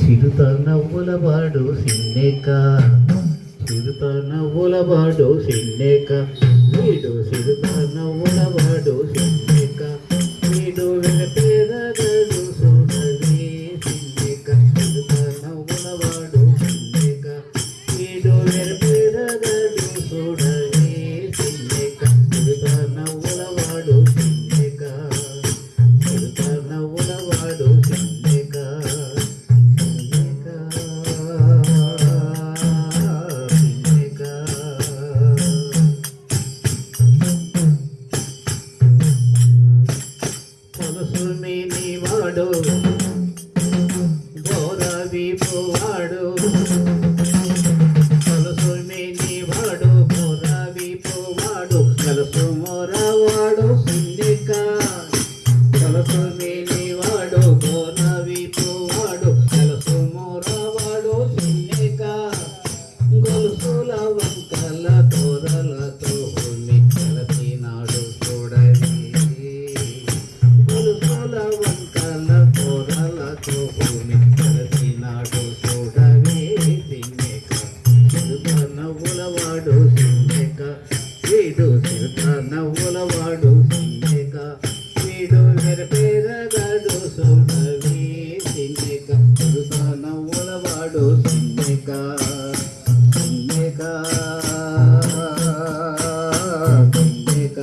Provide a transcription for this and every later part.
చిరుత నవ్వులవాడు సిన్నెక, చిరుత నవ్వులవాడు సిన్నెక, వీడు చిరుత నవ్వులవాడు సిన్నెక, వీడు వెనపేరగడు చూడవే సిన్నెక, చిరుత నవ్వులవాడు సిన్నెక, వీడు వెనపేరగడు చూడవే సిన్నెక, చిరుత నవ్వులవాడు సిన్నెక, చిరుత నవ్వులవాడు సిన్నెక. వాడు గోరవీపు వాడు, కలుసు మేని వాడు గోరవీపు వాడు, కలుసు మోరవాడు సిన్నెక, కలుసు మేని వాడు గోరవీపు వాడు, కలుసు మోరవాడు సిన్నెక, గొలుసుల వంకల తోరలతో భూమి కలిసినాడు చూడవే, గొలుసుల వంకల తోరలతో భూమి కలిసినాడు చూడవే సిన్నెక, చిరుత నవ్వులవాడు సిన్నెక, వీడు చిరుత నవ్వులవాడు సిన్నెక, వీడు వెరపెరగడు చూడవే సిన్నెక, చిరుత నవ్వులవాడు సిన్నెక, సిన్నెక సిన్నెక.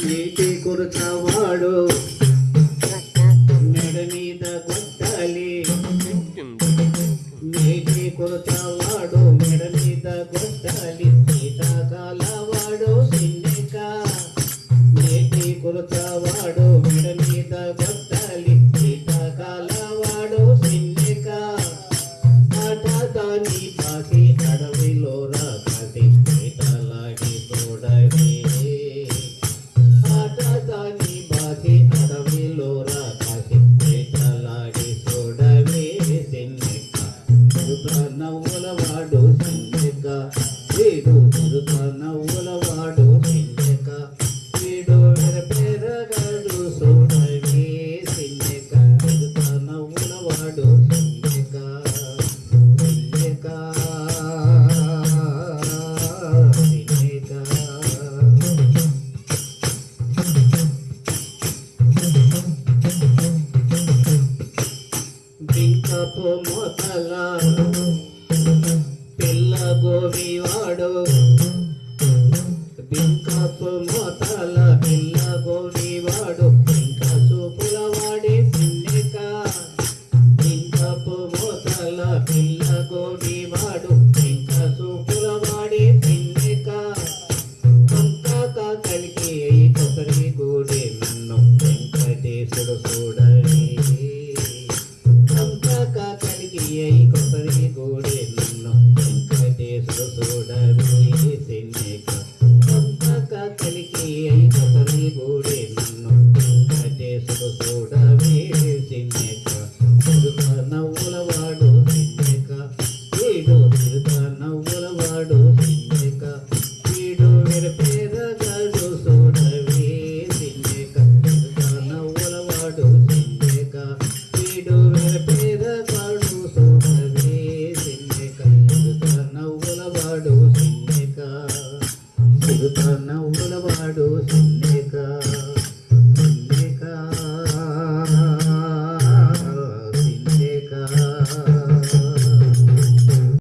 నీటి కొరచవాడు మెడ మీద కొట్టాలి, నీటి కొరచవాడు మెడ మీద కొట్టాలి, సీతాకాలవాడు సిన్నెక, నీటి కొరచవాడు మెడ మీద కొట్టాలి, సీతాకాలవాడు సిన్నెక, ఆట దాని బాకి అడవిలో రాకాటి వేటలాడి చూడవే, ఆట దాని బాకి అడవిలో రాకాటి వేటలాడి చూడవే సిన్నెక, చిరుత నవ్వులవాడు సిన్నెక, వీడు చిరుత నవ్వులవాడు సిన్నెక, వీడు వెరపెరగడు చూడవే సిన్నెక, చిరుత నవ్వులవాడు సిన్నెక, సిన్నెక సిన్నెక. బింకపు మోతల పిల్ల గోవివాడు, బింకపు మోతల పిల్ల గోవివాడు, బింక చూపులవాడే సిన్నెక, బింకపు మోతల పిల్ల గోవివాడు, బింక చూపులవాడే సిన్నెక, కంకాక కలిగి కొసరి గూడే నన్ను వెంకటేశుడు చూడవే, కంకాక కలిగి కొసరి గూడే నన్ను వెంకటేశుడు చూడవే సిన్నెక, కంకాక కలిగి కొసరి గూడే నన్ను వెంకటేశుడు చూడ